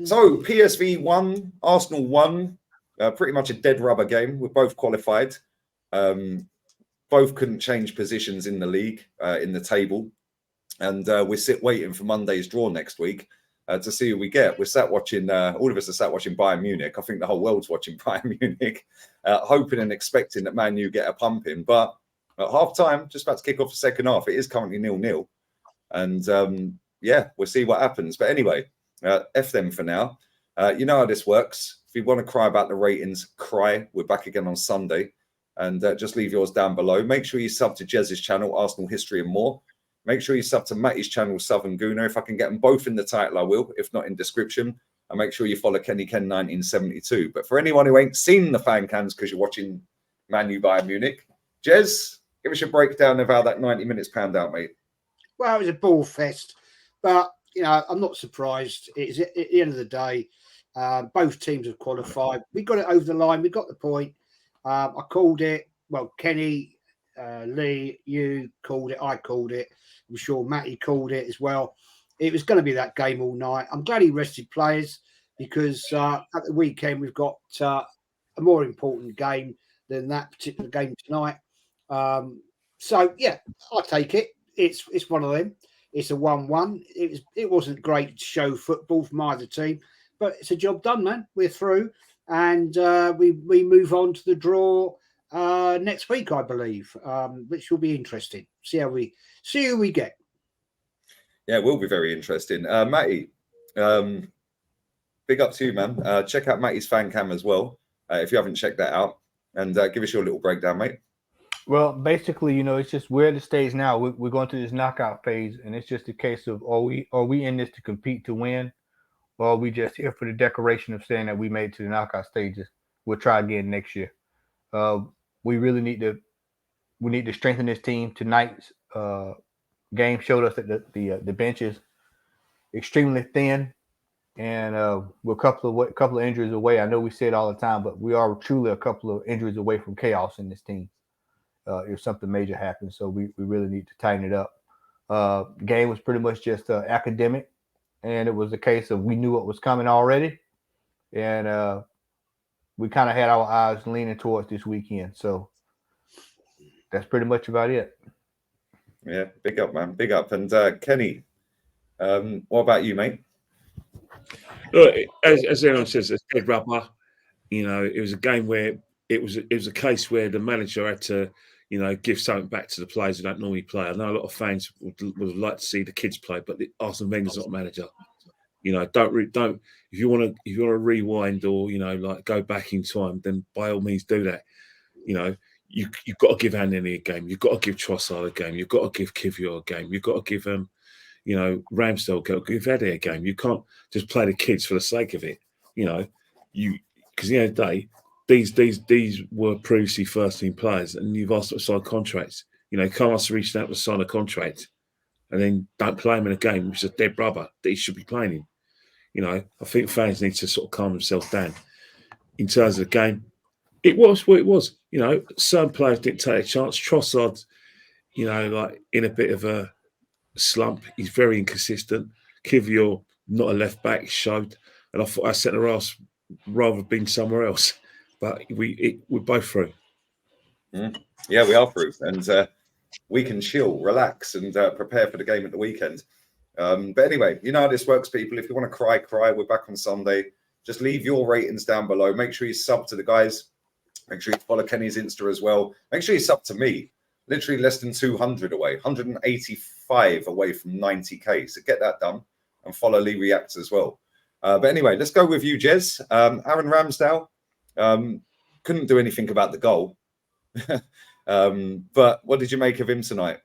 So PSV won, Arsenal won. Pretty much a dead rubber game. We're both qualified. Both couldn't change positions in the league, in the table. And we're waiting for Monday's draw next week to see who we get. We're sat watching, all of us are sat watching Bayern Munich. I think the whole world's watching Bayern Munich, hoping and expecting that Man U get a pump in. But at half time, just about to kick off the second half, it is currently 0-0. And yeah, we'll see what happens. But anyway, F them for now. You know how this works. If you want to cry about the ratings, cry. We're back again on Sunday. And just leave yours down below. Make sure you sub to Jez's channel, Arsenal History and More. Make sure you sub to Matty's channel, Southern Gooner. If I can get them both in the title, I will. If not, in description. And make sure you follow Kenny Ken 1972. But for anyone who ain't seen the fan cams because you're watching Man U Bayern Munich, Jez, give us a breakdown of how that 90 minutes panned out, mate. Well, it was a ball fest. But, you know, I'm not surprised. It's at the end of the day, both teams have qualified. We got it over the line. We got the point. I called it. Well, Kenny, Lee, you called it. I called it. I'm sure Matty called it as well. It was going to be that game all night. I'm glad he rested players because at the weekend we've got a more important game than that particular game tonight. So yeah, I'll take it. It's one of them. It's a 1-1. It wasn't great show football from either team, but it's a job done, man. We're through, and we move on to the draw next week, I believe, which will be interesting. See who we get. Yeah, it will be very interesting. Matty, big up to you, man. Check out Matty's fan cam as well, if you haven't checked that out, and give us your little breakdown, mate. Well, basically, you know, it's just we're at the stage now. We're going through this knockout phase, and it's just a case of are we in this to compete to win, or are we just here for the decoration of saying that we made it to the knockout stages? We'll try again next year. We really need to strengthen this team. Tonight's game showed us that the bench is extremely thin, and we're a couple of injuries away. I know we say it all the time, but we are truly a couple of injuries away from chaos in this team. If something major happens, so we really need to tighten it up. The game was pretty much just academic, and it was a case of we knew what was coming already, and we kind of had our eyes leaning towards this weekend. So that's pretty much about it. Yeah, big up, man. Big up. And Kenny, what about you, mate? Look, as everyone says, it's dead rubber. You know, it was a game where it was a case where the manager had to, you know, give something back to the players who don't normally play. I know a lot of fans would like to see the kids play, but Arsene Wenger's not a manager. You know, don't if you want to rewind or, you know, like go back in time, then by all means do that. You know, you've got to give Anthony a game. You've got to give Trossard a game. You've got to give Kivior a game. You've got to give you know, Ramsdale, give Eddie a game. You can't just play the kids for the sake of it. You know, because at the end of the day, these were previously first team players, and you've asked them to sign contracts. You know, you can't ask to reach out to sign a contract and then don't play him in a game, which is a dead rubber that he should be playing in. You know, I think fans need to sort of calm themselves down. In terms of the game, it was what it was. You know, some players didn't take a chance. Trossard, you know, like in a bit of a slump. He's very inconsistent. Kivior, not a left back, showed. And I thought our centre halves rather been somewhere else. But we're both through. Yeah, we are through. And we can chill, relax, and prepare for the game at the weekend. But anyway, you know how this works, people. If you want to cry, we're back on Sunday. Just leave your ratings down below. Make sure you sub to the guys. Make sure you follow Kenny's Insta as well. Make sure you sub to me. Literally less than 200 away. 185 away from 90K. So get that done. And follow Lee Reacts as well. But anyway, let's go with you, Jez. Aaron Ramsdale. Couldn't do anything about the goal. But what did you make of him tonight?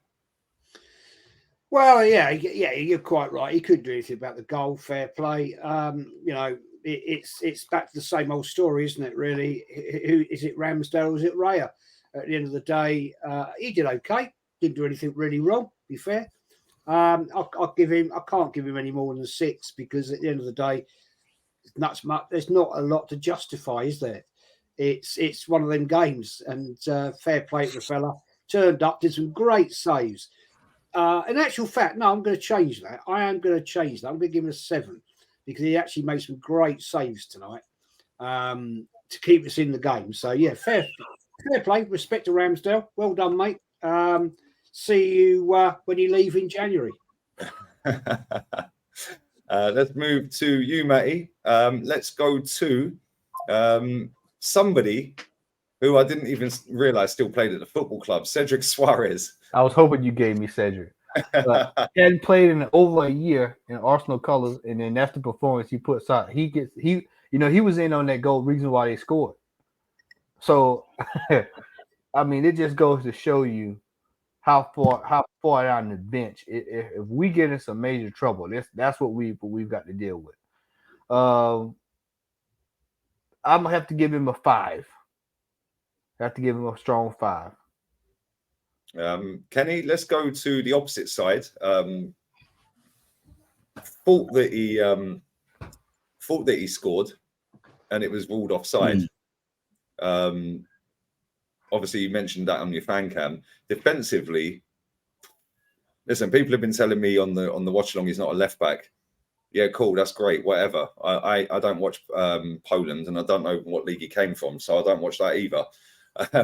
Well, yeah, you're quite right. He couldn't do anything about the goal. Fair play. You know, it's back to the same old story, isn't it? Really, who is it? Ramsdale or is it Raya? At the end of the day, he did okay. Didn't do anything really wrong. To be fair, I'll give him. I can't give him any more than 6 because at the end of the day, there's not a lot to justify, is there? It's one of them games, and fair play to the fella. Turned up, did some great saves. In actual fact, no, I'm going to change that. I am going to change that. I'm going to give him a 7 because he actually made some great saves tonight to keep us in the game. So yeah, fair play, respect to Ramsdale. Well done, mate. See you when you leave in January. Let's move to you, Matty. Let's go to somebody who I didn't even realize still played at the football club, Cedric Suarez. I was hoping you gave me Cedric. He hadn't played in over a year in Arsenal colors, and then that's the performance he puts out. He was in on that goal, reason why they scored. So, I mean, it just goes to show you how far down the bench. If we get in some major trouble, that's what we've got to deal with. I'm gonna have to give him a 5. I have to give him a strong 5. Kenny, let's go to the opposite side. Thought that he scored, and it was ruled offside. Obviously, you mentioned that on your fan cam. Defensively, listen, people have been telling me on the watch along he's not a left back. Yeah, cool, that's great, whatever. I don't watch Poland, and I don't know what league he came from, so I don't watch that either.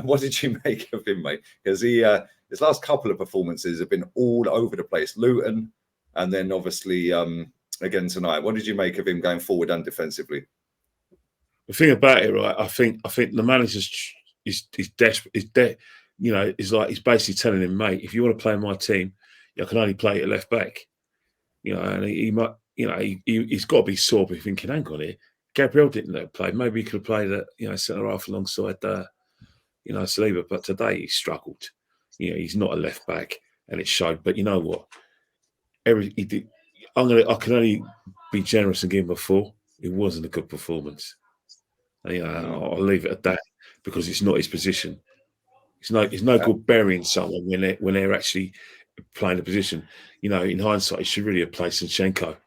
What did you make of him, mate? Because his last couple of performances have been all over the place. Luton, and then obviously again tonight. What did you make of him going forward and defensively? The thing about it, right? I think the manager's is desperate. He's basically telling him, mate, if you want to play in my team, I can only play at left back. And he might, he's got to be sore, but thinking, hang on here, Gabriel didn't let him play. Maybe he could have played at centre half alongside Saliba, but today he struggled. He's not a left back, and it showed. But you know what? I can only be generous and give him a 4. It wasn't a good performance. I'll leave it at that because it's not his position. It's no good burying someone when they're actually playing the position. In hindsight, he should really have played Zinchenko.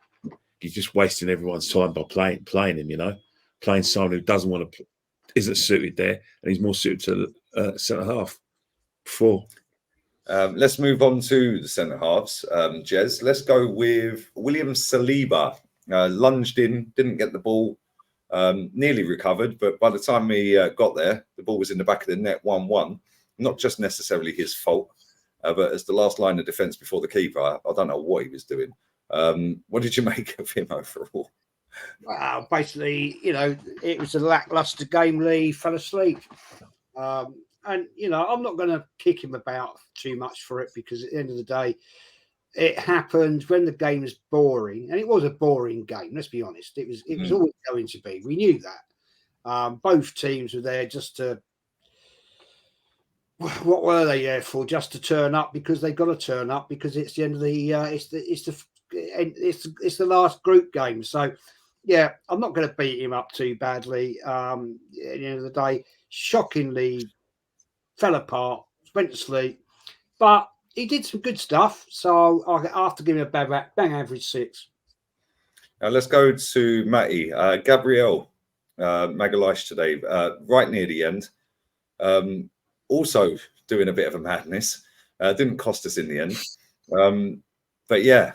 He's just wasting everyone's time by playing him. Playing someone who doesn't want to, isn't suited there, and he's more suited to centre half. 4. Let's move on to the centre halves, Jez. Let's go with William Saliba. Lunged in, didn't get the ball, nearly recovered, but by the time he got there, the ball was in the back of the net, 1-1. Not just necessarily his fault, but as the last line of defence before the keeper, I don't know what he was doing. What did you make of him overall? Well, basically, it was a lackluster game. Lee fell asleep. And, I'm not going to kick him about too much for it because at the end of the day, it happened when the game is boring. And it was a boring game, let's be honest. It was always going to be. We knew that. Both teams were there just to... What were they there for? Just to turn up because they got to turn up because it's the end of the... It's the last group game. So, yeah, I'm not going to beat him up too badly. At the end of the day, shockingly fell apart, went to sleep, but he did some good stuff. So I have to give him a bang average 6. Now let's go to Matty. Gabriel Magalhaes today, right near the end. Also doing a bit of a madness. Didn't cost us in the end. But yeah,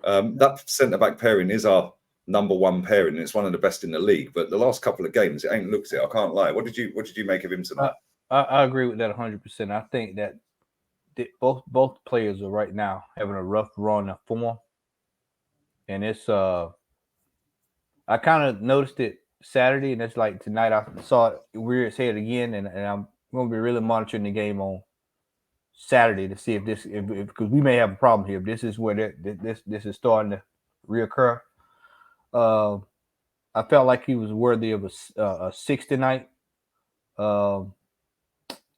that centre-back pairing is our number 1 pairing. It's one of the best in the league. But the last couple of games, it ain't looked it. I can't lie. What did you make of him tonight? I agree with that 100%. I think that both players are right now having a rough run of form, and it's I kind of noticed it Saturday, and it's like tonight I saw it rear its head again, and I'm going to be really monitoring the game on Saturday to see if because we may have a problem here. If this is where this is starting to reoccur. I felt like he was worthy of a 6 tonight.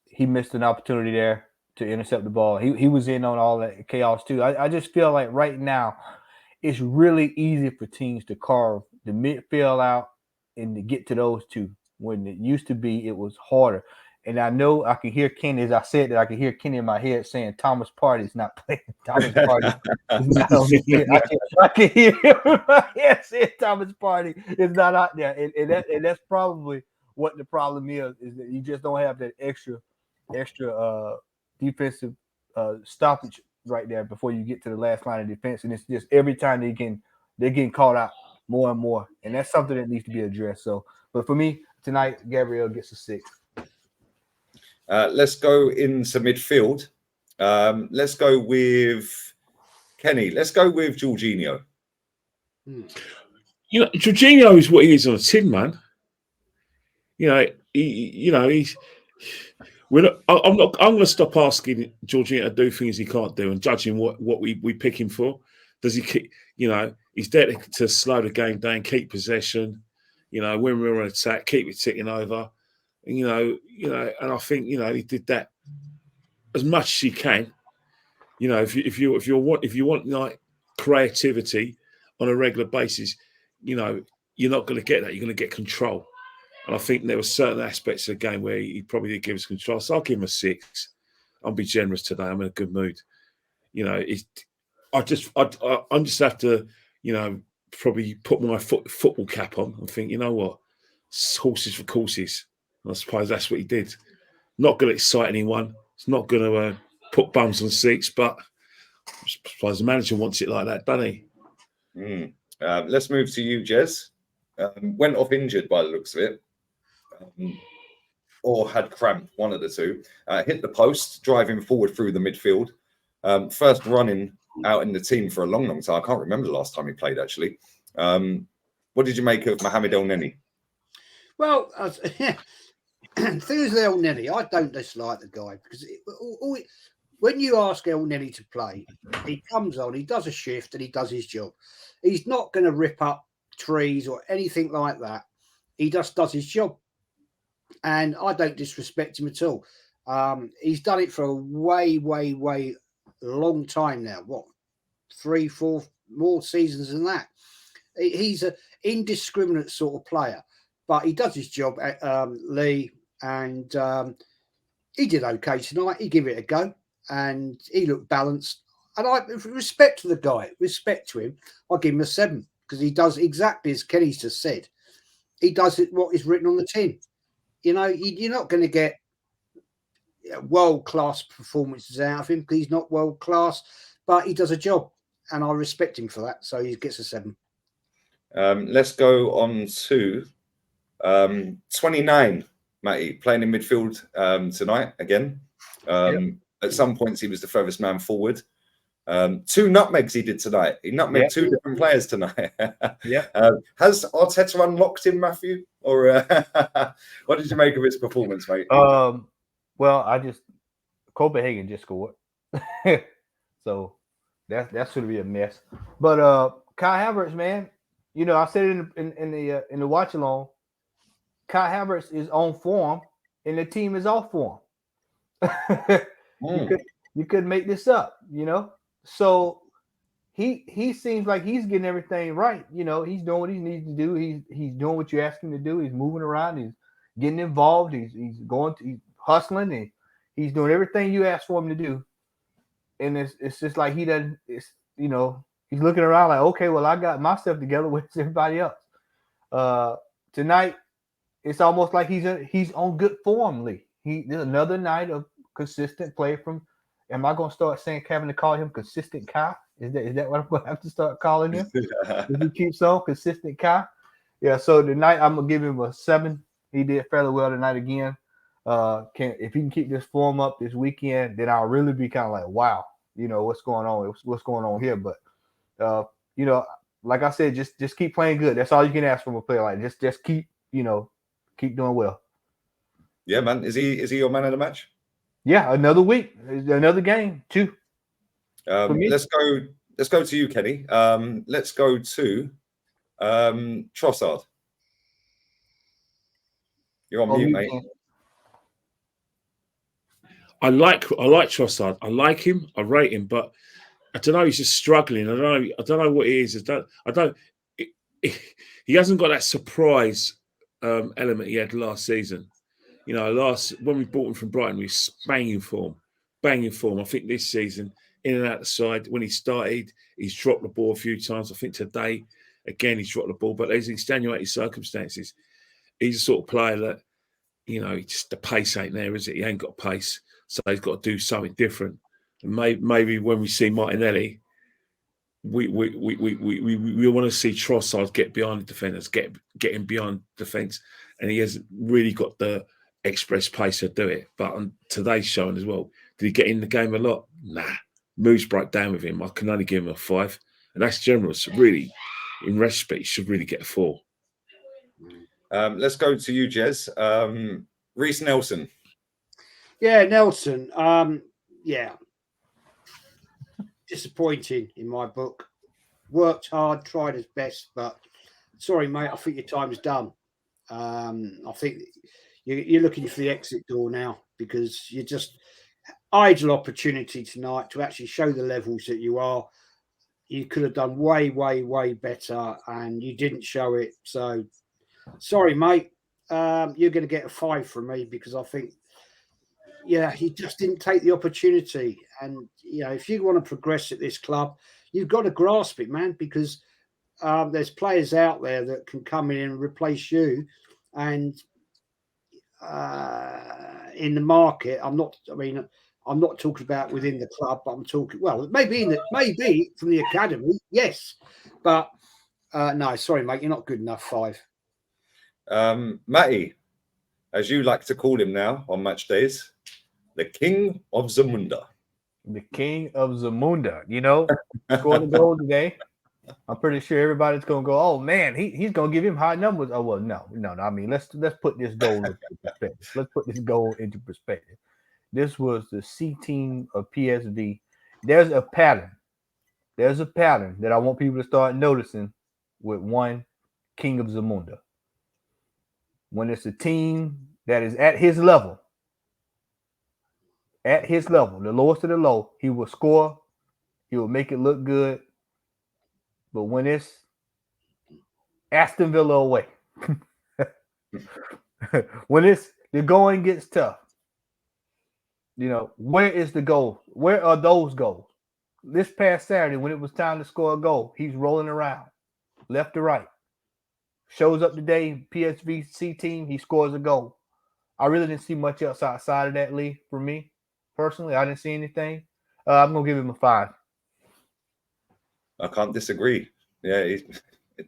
He missed an opportunity there to intercept the ball. He was in on all that chaos too. I just feel like right now it's really easy for teams to carve the midfield out and to get to those two. When it used to be, it was harder. And I know I can hear Kenny, as I said that, I can hear Kenny in my head saying Thomas Partey's not playing. Thomas Partey is not on the field. I can hear him in my head saying Thomas Partey is not out there. And that's probably what the problem is that you just don't have that extra defensive stoppage right there before you get to the last line of defense. And it's just every time they're getting caught out more and more, and that's something that needs to be addressed. So, but for me tonight, Gabriel gets a 6. Let's go into midfield. Let's go with Kenny. Let's go with Jorginho. You know, Jorginho is what he is on a tin, man. You know, he's. I'm going to stop asking Jorginho to do things he can't do and judging what we pick him for. Does he keep? You know, he's there to slow the game down, keep possession. You know, when we're on attack, keep it ticking over. And, you know, and I think he did that as much as he can. You know, if you want like creativity on a regular basis, you know, you're not going to get that. You're going to get control. And I think there were certain aspects of the game where he probably did give us control. So I'll give him a 6. I'll be generous today. I'm in a good mood. You know, I just have to, you know, probably put my football cap on and think, you know what, it's horses for courses. And I suppose that's what he did. Not going to excite anyone. It's not going to put bums on seats, but I suppose the manager wants it like that, doesn't he? Let's move to you, Jez. Went off injured by the looks of it. Or had cramp, one of the two. Hit the post, driving forward through the midfield. First running out in the team for a long, long time. I can't remember the last time he played, actually. What did you make of Mohamed El Neni? Well, thing is El Neni, I don't dislike the guy because when you ask El Neni to play, he comes on, he does a shift and he does his job. He's not going to rip up trees or anything like that. He just does his job. And I don't disrespect him at all. He's done it for a way, way, way long time now. What, 3, 4 more seasons than that? He's an indiscriminate sort of player, but he does his job at Lee, and he did okay tonight. He gave it a go, and he looked balanced. And I respect to the guy, respect to him. I'll give him a 7 because he does exactly as Kenny's just said. He does what is written on the tin. You know, you're not going to get world-class performances out of him because he's not world-class, but he does a job, and I respect him for that. So he gets a 7. Let's go on to 29, Matty, playing in midfield tonight again. At some points, he was the furthest man forward. 2 nutmegs he did tonight. He nutmegged 2 different players tonight. Has Arteta unlocked him, Matthew? Or what did you make of his performance, mate? Well, Copenhagen just scored. So that's going to be a mess. But Kai Havertz, man, you know, I said it in the watch along, Kai Havertz is on form and the team is off form. You couldn't make this up, you know. So he seems like he's getting everything right. You know, he's doing what he needs to do. He's doing what you ask him to do. He's moving around. He's getting involved. He's hustling, and he's doing everything you ask for him to do. And it's just like he doesn't. It's, you know, he's looking around like, okay, well, I got myself together with everybody else. Tonight, it's almost like he's on good form, Lee. There's another night of consistent play from. Am I going to start having to call him Consistent Kai? Is that what I'm going to have to start calling him? If he keeps on Consistent Kai? Yeah, so tonight I'm going to give him a 7. He did fairly well tonight again. If he can keep this form up this weekend, then I'll really be kind of like, wow, you know, what's going on? What's going on here? But, you know, like I said, just keep playing good. That's all you can ask from a player. Like, just keep doing well. Yeah, man. Is he your man of the match? Yeah, another week, another game, 2. Let's go to you, Kenny. Let's go to Trossard. You're on mute, mate. I like Trossard. I like him. I rate him, but I don't know. He's just struggling. I don't know what it is. He hasn't got that surprise element he had last season. You know, when we bought him from Brighton, we was banging form. I think this season, in and out the side, when he started, he's dropped the ball a few times. I think today, again, he's dropped the ball, but there's extenuating circumstances. He's the sort of player that, you know, just the pace ain't there, is it? He ain't got pace, so he's got to do something different. And maybe when we see Martinelli, we want to see Trossard get behind the defenders, getting beyond defence, and he hasn't really got the express pace to do it. But on today's showing as well, did he get in the game a lot? Nah. Moves broke down with him. I can only give him a 5, and that's generous. So really, in respect, he should really get a 4. Let's go to you, Jez. Reece Nelson. Yeah, Nelson. Yeah. Disappointing in my book. Worked hard, tried his best, but sorry, mate, I think your time's done. I think you're looking for the exit door now, because you just idle opportunity tonight to actually show the levels that you are. You could have done way, way, way better, and you didn't show it. So sorry, mate. You're going to get a 5 from me, because I think, yeah, he just didn't take the opportunity. And, you know, if you want to progress at this club, you've got to grasp it, man, because there's players out there that can come in and replace you. And in the market, I'm not talking about within the club, but I'm talking, well, maybe from the academy, yes. But no, sorry, mate, you're not good enough. 5. Matty, as you like to call him now on match days, the King of Zamunda. The King of Zamunda, you know, scored a goal today. I'm pretty sure everybody's gonna go, oh man, he's gonna give him high numbers. Oh well, no. I mean, let's put this goal into perspective. Let's put this goal into perspective. This was the C team of PSV. There's a pattern. There's a pattern that I want people to start noticing with one King of Zamunda. When it's a team that is at his level, the lowest of the low, he will score. He will make it look good. But when it's Aston Villa away, when it's the going gets tough, you know, where is the goal? Where are those goals? This past Saturday, when it was time to score a goal, he's rolling around left to right. Shows up today, PSV C team, he scores a goal. I really didn't see much else outside of that, Lee, for me. Personally, I didn't see anything. I'm going to give him a 5. I can't disagree. Yeah,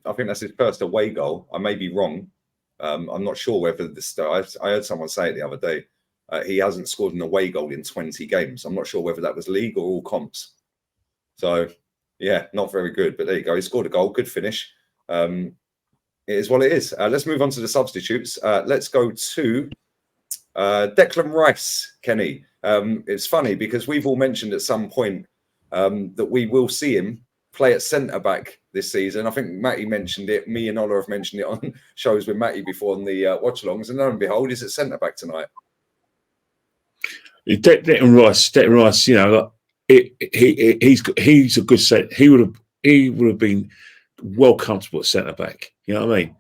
I think that's his first away goal. I may be wrong. I'm not sure whether I heard someone say it the other day. He hasn't scored an away goal in 20 games. I'm not sure whether that was league or all comps. So, yeah, not very good. But there you go. He scored a goal. Good finish. It is what it is. Let's move on to the substitutes. Let's go to Declan Rice, Kenny. It's funny because we've all mentioned at some point that we will see him play at centre-back this season. I think Matty mentioned it. Me and Ola have mentioned it on shows with Matty before on the watch-alongs. And lo and behold, he's at centre-back tonight. Declan Rice, you know, he's a good set. He would have been well comfortable at centre back. You know what I mean?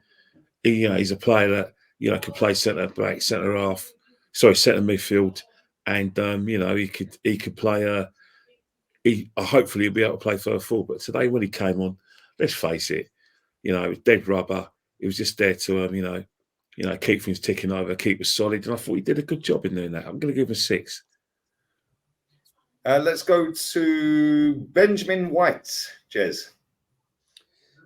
He's a player that, you know, could play centre back, centre midfield, and he could play. Hopefully he'll be able to play further forward. But today when he came on, let's face it, you know, it was dead rubber. He was just there to keep things ticking over, keep us solid. And I thought he did a good job in doing that. I'm going to give him a 6. Let's go to Benjamin White, Jez.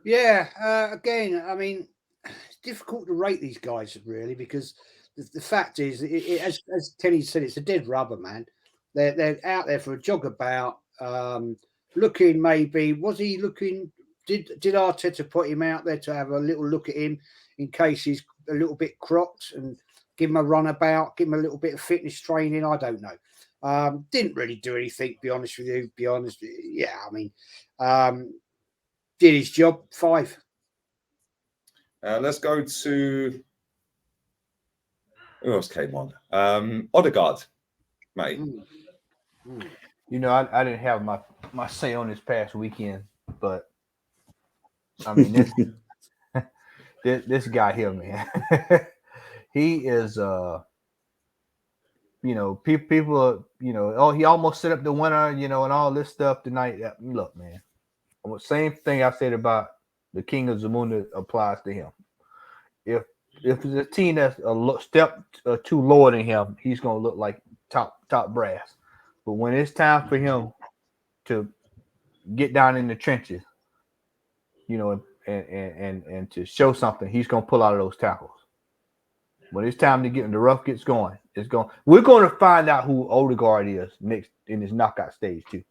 Yeah, again, I mean, it's difficult to rate these guys really, because the fact is, as Kenny said, it's a dead rubber, man. They're out there for a jog about, looking maybe. Was he looking? Did Arteta put him out there to have a little look at him in case he's a little bit crocked and give him a run about, give him a little bit of fitness training? I don't know. Didn't really do anything, be honest with you. Yeah, I mean, did his job. 5. Let's go to who else came on? Odegaard, mate. You know, I didn't have my say on this past weekend, but I mean this guy here, man. He is people are, oh, he almost set up the winner, and all this stuff tonight. Look, man, the same thing I said about the King of Zamunda applies to him. If it's a team that's a step too lower than him, he's gonna look like top brass. But when it's time for him to get down in the trenches, you know, and to show something, he's going to pull out of those tackles. When it's time to get the rough gets going, we're going to find out who Odegaard is next in this knockout stage too.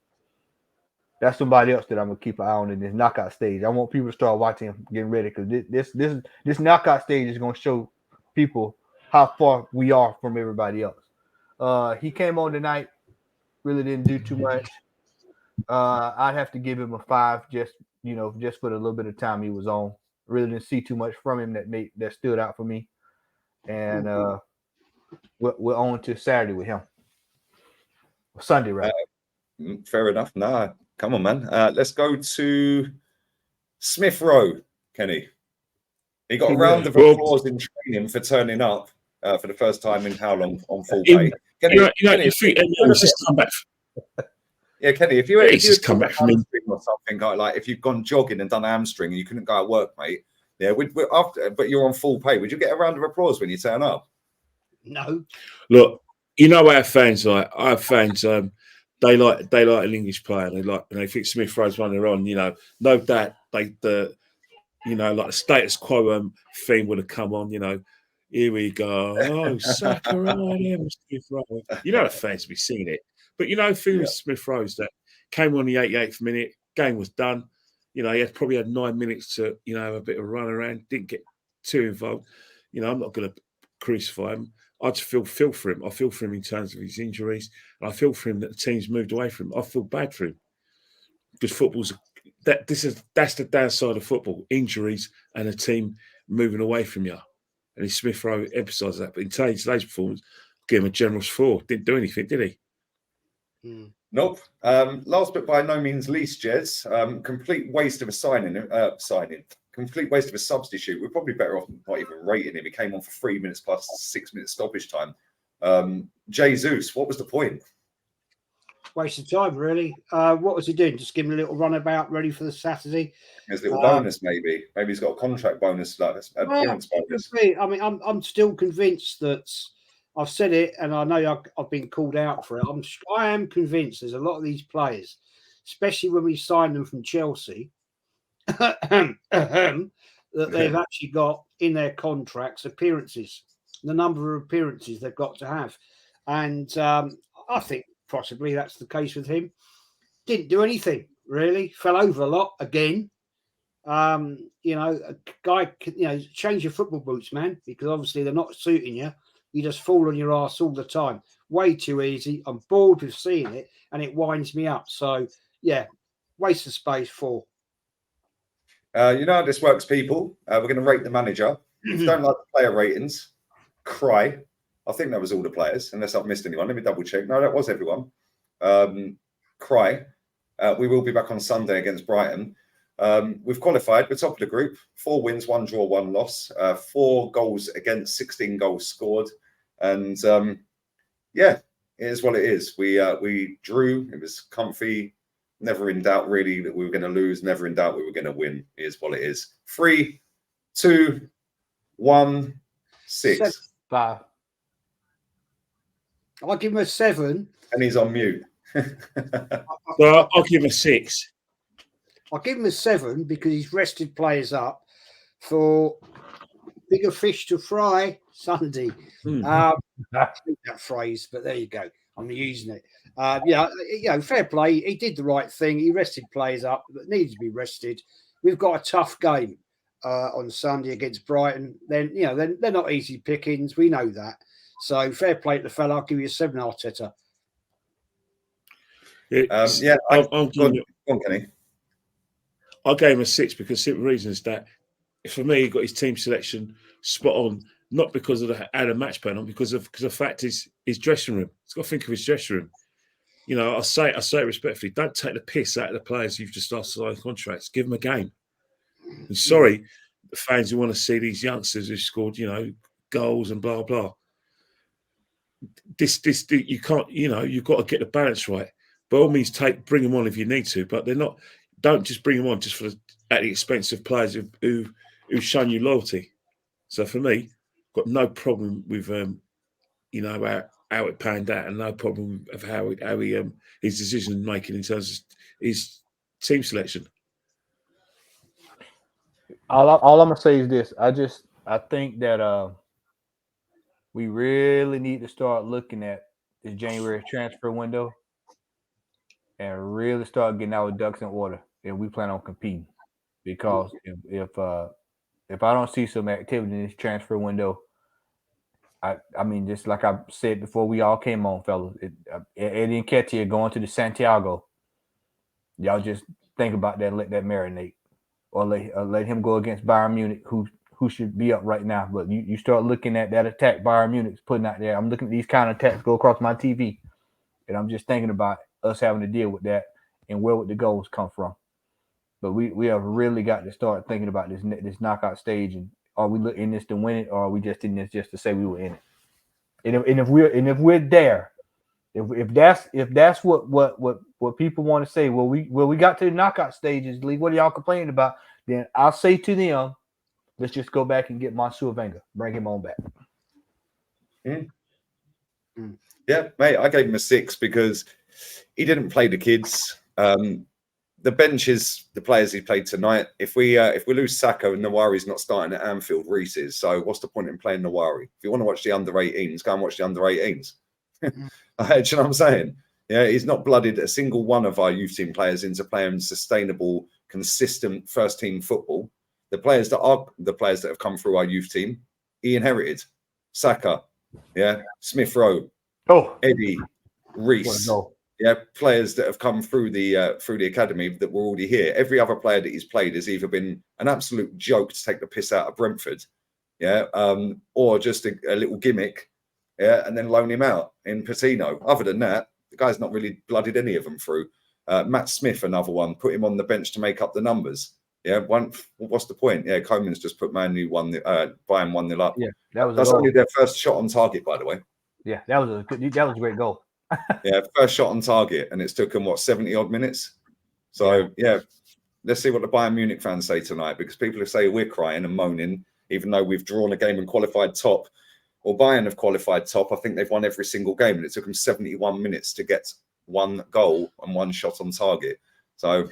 That's somebody else that I'm gonna keep an eye on in this knockout stage. I want people to start watching him, getting ready, because this knockout stage is going to show people how far we are from everybody else. He came on tonight, really didn't do too much. I'd have to give him a 5, just for the little bit of time he was on. Really didn't see too much from him that stood out for me. And we're on to Saturday with him. Sunday, right? Fair enough. Nah, come on, man. Let's go to Smith Rowe, Kenny. He got a round of applause in training for turning up for the first time in how long on full pay. Kenny, Kenny, if you just come back from hamstring or something, like if you've gone jogging and done a hamstring and you couldn't go at work, mate. Yeah, but you're on full pay. Would you get a round of applause when you turn up? No. Look, you know our fans like. Our fans, they like an English player. They think Smith Rowe's one they're on. You know, no doubt like the status quo theme would have come on. You know, here we go. Oh, Saka, Smith Rowe. You know the fans will be singing it. But you know, thing with Smith Rowe's that came on the 88th minute, game was done. You know, he probably had 9 minutes to, have a bit of a run around, didn't get too involved. You know, I'm not going to crucify him. I just feel for him. I feel for him in terms of his injuries. And I feel for him that the team's moved away from him. I feel bad for him. Because that's the downside of football, injuries and a team moving away from you. And Smith Rowe emphasised that. But in today's performance, gave him a generous 4. Didn't do anything, did he? Nope. Last but by no means least, Jez, complete waste of a signing. Complete waste of a substitute. We're probably better off not even rating him. He came on for 3 minutes plus 6 minutes stoppage time. Jesus, what was the point? Waste of time, really. What was he doing? Just give him a little runabout, ready for the Saturday. There's a little bonus, maybe. Maybe he's got a contract bonus, like appearance bonus. I mean, I'm still convinced that I've said it, and I know I've been called out for it. I am convinced there's a lot of these players, especially when we signed them from Chelsea, that they've actually got in their contracts appearances, the number of appearances they've got to have. And I think possibly that's the case with him. Didn't do anything, really. Fell over a lot again. A guy, change your football boots, man, because obviously they're not suiting you. You just fall on your ass all the time. Way too easy. I'm bored with seeing it, and it winds me up. So, yeah, waste of space 4. You know how this works, people. We're going to rate the manager. If you don't like the player ratings, cry. I think that was all the players, unless I've missed anyone. Let me double check. No, that was everyone. Cry. We will be back on Sunday against Brighton. We've qualified. We're top of the group. 4 wins, 1 draw, 1 loss. 4 goals against, 16 goals scored. And it is what it is. We drew. It was comfy. Never in doubt, really, that we were going to lose. Never in doubt we were going to win. It is what it is. 3, 2, 1, 6. 5. I'll give him a 7. And he's on mute. Well, I'll give him a 6. I'll give him a 7 because he's rested players up for bigger fish to fry Sunday. I hate that phrase, but there you go. I'm using it. Fair play. He did the right thing. He rested players up that needed to be rested. We've got a tough game on Sunday against Brighton. Then they're not easy pickings. We know that. So fair play to the fella. I'll give you a 7, Arteta. Go on, Kenny. I gave him a 6 because the simple reason is that for me, he got his team selection spot on, not because of the match plan on, because of the fact is his dressing room. He's got to think of his dressing room. You know, I say it respectfully. Don't take the piss out of the players you've just asked to sign contracts. Give them a game. And sorry, the fans who want to see these youngsters who scored, goals and blah blah. This you can't. You've got to get the balance right. By all means, bring them on if you need to, but they're not. Don't just bring them on just at the expense of players who've shown you loyalty. So for me, got no problem with how it panned out, and no problem of how his decision making in terms of his team selection. All I'm gonna say is this: I think that we really need to start looking at this January transfer window and really start getting our ducks in order if we plan on competing. Because if I don't see some activity in this transfer window, I mean, just like I said before, we all came on, fellas. Eddie and Ketia going to the Santiago. Y'all just think about that and let that marinate, or let him go against Bayern Munich, who should be up right now. But you start looking at that attack Bayern Munich's putting out there. I'm looking at these counter attacks go across my TV, and I'm just thinking about us having to deal with that and where would the goals come from. But we have really got to start thinking about this knockout stage, and are we in this to win it, or are we just in this just to say we were in it? And if we're there, if that's what people want to say, we got to the knockout stages, Lee, what are y'all complaining about? Then I'll say to them, let's just go back and get Monsieur Wenger, bring him on back. Yeah, mate, I gave him a 6 because he didn't play the kids. The bench is the players he played tonight. If we lose Saka and Nawari's not starting at Anfield, Reece is. So what's the point in playing Nawari? If you want to watch the under-18s, go and watch the under-18s. Do you know what I'm saying? Yeah, he's not blooded a single one of our youth team players into playing sustainable, consistent first-team football. The players that have come through our youth team, he inherited. Saka, yeah, Smith Rowe, Eddie, Reece. Yeah, players that have come through the academy that were already here. Every other player that he's played has either been an absolute joke to take the piss out of Brentford, yeah, or just a little gimmick, yeah, and then loan him out in Patino. Other than that, the guy's not really blooded any of them through. Matt Smith, another one, put him on the bench to make up the numbers. Yeah, what's the point? Yeah, Coman's just put Man U Bayern 1-0 up. Yeah, that's only their first shot on target, by the way. Yeah, that was a great goal. Yeah, first shot on target, and it's took them 70 odd minutes. So yeah, let's see what the Bayern Munich fans say tonight, because people who say we're crying and moaning, even though we've drawn a game and qualified top, or Bayern have qualified top. I think they've won every single game, and it took them 71 minutes to get one goal and one shot on target. So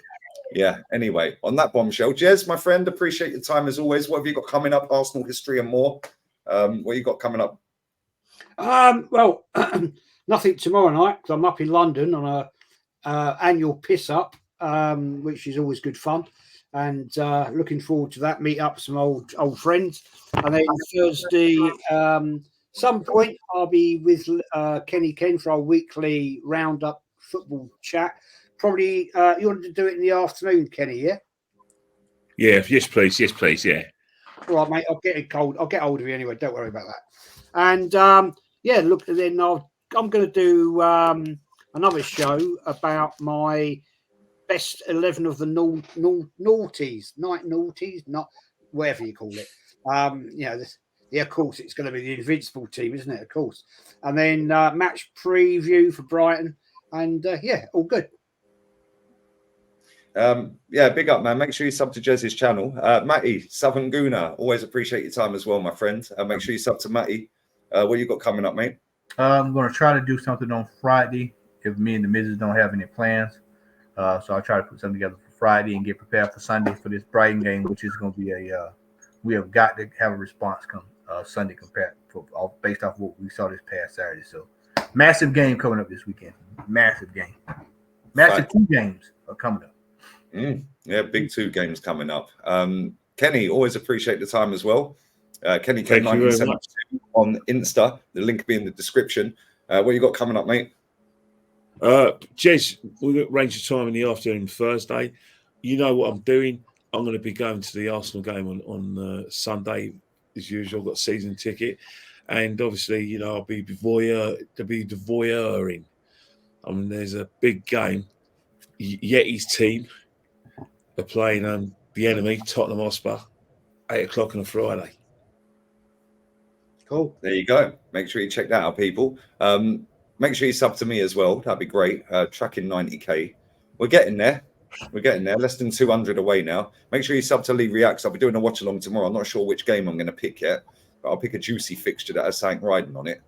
yeah. Anyway, on that bombshell, Jez, my friend, appreciate your time as always. What have you got coming up? Arsenal history and more. What you got coming up? Well. Nothing tomorrow night because I'm up in London on a annual piss up, which is always good fun, and looking forward to that. Meet up some old friends, and then Thursday, some point I'll be with Kenny Ken for our weekly roundup football chat. Probably you want to do it in the afternoon, Kenny? Yeah. Yeah. Yes, please. Yes, please. Yeah. All right, mate. I'll get hold of you anyway. Don't worry about that. And yeah, look, then I'm going to do another show about my best 11 of the naughties, not whatever you call it. Of course, it's going to be the Invincible team, isn't it? Of course. And then match preview for Brighton. And all good. Big up, man. Make sure you sub to Jez's channel. Matty, Southern Guna, always appreciate your time as well, my friend. Make sure you sub to Matty. What you got coming up, mate? I'm going to try to do something on Friday if me and the missus don't have any plans. So I'll try to put something together for Friday and get prepared for Sunday for this Brighton game, which is going to be we have got to have a response come Sunday based off what we saw this past Saturday. So massive game coming up this weekend. Massive game. Massive 2 games are coming up. Yeah, big 2 games coming up. Kenny, always appreciate the time as well. Kenny Ken 1972 on Insta. The link will be in the description. What you got coming up, mate? Jez, we've got range of time in the afternoon Thursday. You know what I'm doing. I'm going to be going to the Arsenal game on Sunday, as usual. I've got a season ticket. And obviously, I'll be voyeuring. I mean, there's a big game. Yeti's team are playing the enemy, Tottenham Hotspur, 8:00 on a Friday. Cool. There you go. Make sure you check that out, people. Make sure you sub to me as well. That'd be great. Tracking 90k. We're getting there. Less than 200 away now. Make sure you sub to Lee Reacts. I'll be doing a watch along tomorrow. I'm not sure which game I'm going to pick yet, but I'll pick a juicy fixture that has something riding on it.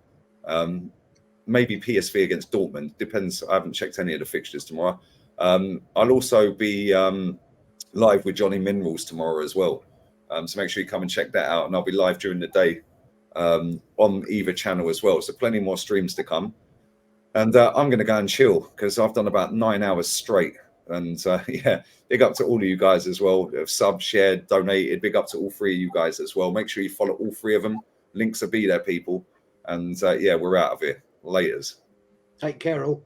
Maybe PSV against Dortmund. Depends. I haven't checked any of the fixtures tomorrow. I'll also be live with Johnny Minerals tomorrow as well. So make sure you come and check that out. And I'll be live during the day on either channel as well. So plenty more streams to come. And I'm going to go and chill because I've done about 9 hours straight. And yeah, big up to all of you guys as well. Sub, shared, donated. Big up to all 3 of you guys as well. Make sure you follow all 3 of them. Links will be there, people. And yeah, we're out of here. Laters. Take care, all.